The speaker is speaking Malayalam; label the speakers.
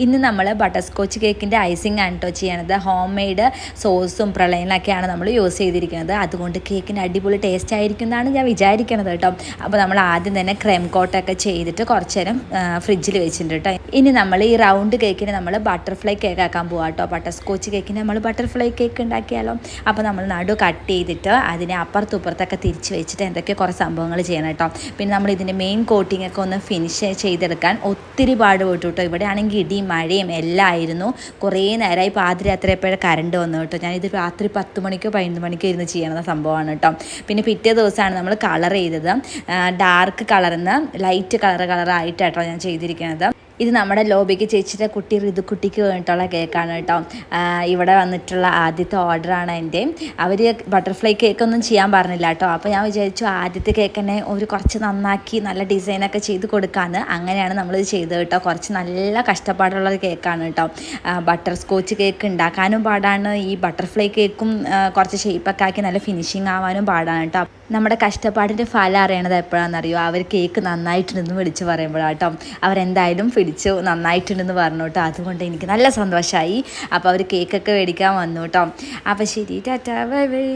Speaker 1: ഇന്ന് നമ്മൾ ബട്ടർ സ്കോച്ച് കേക്കിൻ്റെ ഐസിങ് ആണ് കേട്ടോ ചെയ്യണത്. ഹോം മെയ്ഡ് സോസും പ്രളയനൊക്കെയാണ് നമ്മൾ യൂസ് ചെയ്തിരിക്കുന്നത്. അതുകൊണ്ട് കേക്കിന് അടിപൊളി ടേസ്റ്റ് ആയിരിക്കും എന്നാണ് ഞാൻ വിചാരിക്കുന്നത് കേട്ടോ. അപ്പോൾ നമ്മൾ ആദ്യം തന്നെ ക്രീം കോട്ടൊക്കെ ചെയ്തിട്ട് കുറച്ച് നേരം ഫ്രിഡ്ജിൽ വെച്ചിട്ടുണ്ട് കേട്ടോ. ഇനി നമ്മൾ ഈ റൗണ്ട് കേക്കിന് നമ്മൾ ബട്ടർഫ്ലൈ കേക്ക് ആക്കാൻ പോകാം കേട്ടോ. ബട്ടർ സ്കോച്ച് കേക്കിന് നമ്മൾ ബട്ടർഫ്ലൈ കേക്ക് ഉണ്ടാക്കിയാലോ. അപ്പോൾ നമ്മൾ നടു കട്ട് ചെയ്തിട്ട് അതിനെ അപ്പുറത്തുപ്പുറത്തൊക്കെ തിരിച്ച് വെച്ചിട്ട് എന്തൊക്കെ കുറേ സംഭവങ്ങൾ ചെയ്യണം കേട്ടോ. പിന്നെ നമ്മൾ ഇതിൻ്റെ മെയിൻ കോട്ടിംഗ് ഒക്കെ ഒന്ന് ഫിനിഷ് ചെയ്തെടുക്കാൻ ഒത്തിരി പാടുപെട്ടു കേട്ടോ. ഇവിടെ ആണെങ്കിൽ ഇടിയും മഴയും എല്ലാം ആയിരുന്നു. കുറേ നേരമായി പാതിരാത്രി എപ്പോഴും കറണ്ട് വന്നു കേട്ടോ. ഞാനിത് രാത്രി 10 മണിക്കോ 11 മണിക്കോ ഇരുന്ന് ചെയ്യണ സംഭവമാണ് കേട്ടോ. പിന്നെ പിറ്റേ ദിവസമാണ് നമ്മൾ കളർ ചെയ്തത്. ഡാർക്ക് കളറിന്ന് ലൈറ്റ് കളറായിട്ടാട്ടോ ഞാൻ ചെയ്തിരിക്കുന്നത്. ഇത് നമ്മുടെ ലോബിക്ക് ചേച്ചിയുടെ കുട്ടി ഋതുക്കുട്ടിക്ക് വേണ്ടിയിട്ടുള്ള കേക്കാണ് കേട്ടോ. ഇവിടെ വന്നിട്ടുള്ള ആദ്യത്തെ ഓർഡറാണ് എൻ്റെ. അവർ ബട്ടർഫ്ലൈ കേക്കൊന്നും ചെയ്യാൻ പറഞ്ഞില്ല കേട്ടോ. അപ്പോൾ ഞാൻ വിചാരിച്ചു ആദ്യത്തെ കേക്ക് തന്നെ കുറച്ച് നന്നാക്കി നല്ല ഡിസൈനൊക്കെ ചെയ്ത് കൊടുക്കാമെന്ന്. അങ്ങനെയാണ് നമ്മളിത് ചെയ്തത് കേട്ടോ. കുറച്ച് നല്ല കഷ്ടപ്പാടുള്ളൊരു കേക്കാണ് കേട്ടോ. ബട്ടർ സ്കോച്ച് കേക്ക് ഉണ്ടാക്കാനും പാടാണ്. ഈ ബട്ടർഫ്ലൈ കേക്കും കുറച്ച് ഷേപ്പൊക്കെ ആക്കി നല്ല ഫിനിഷിങ് ആവാനും പാടാണ് കേട്ടോ. നമ്മുടെ കഷ്ടപ്പാടിൻ്റെ ഫലം അറിയണത് എപ്പോഴാണെന്നറിയോ? അവർ കേക്ക് നന്നായിട്ടുണ്ടെന്ന് വിളിച്ച് പറയുമ്പോഴാട്ടോ. അവരെന്തായാലും പിടിച്ചു നന്നായിട്ടുണ്ടെന്ന് പറഞ്ഞു കേട്ടോ. അതുകൊണ്ട് എനിക്ക് നല്ല സന്തോഷമായി. അപ്പോൾ അവർ കേക്കൊക്കെ മേടിക്കാൻ വന്നു കേട്ടോ. അപ്പോൾ ശരി, ടാറ്റാ, ബൈ ബൈ.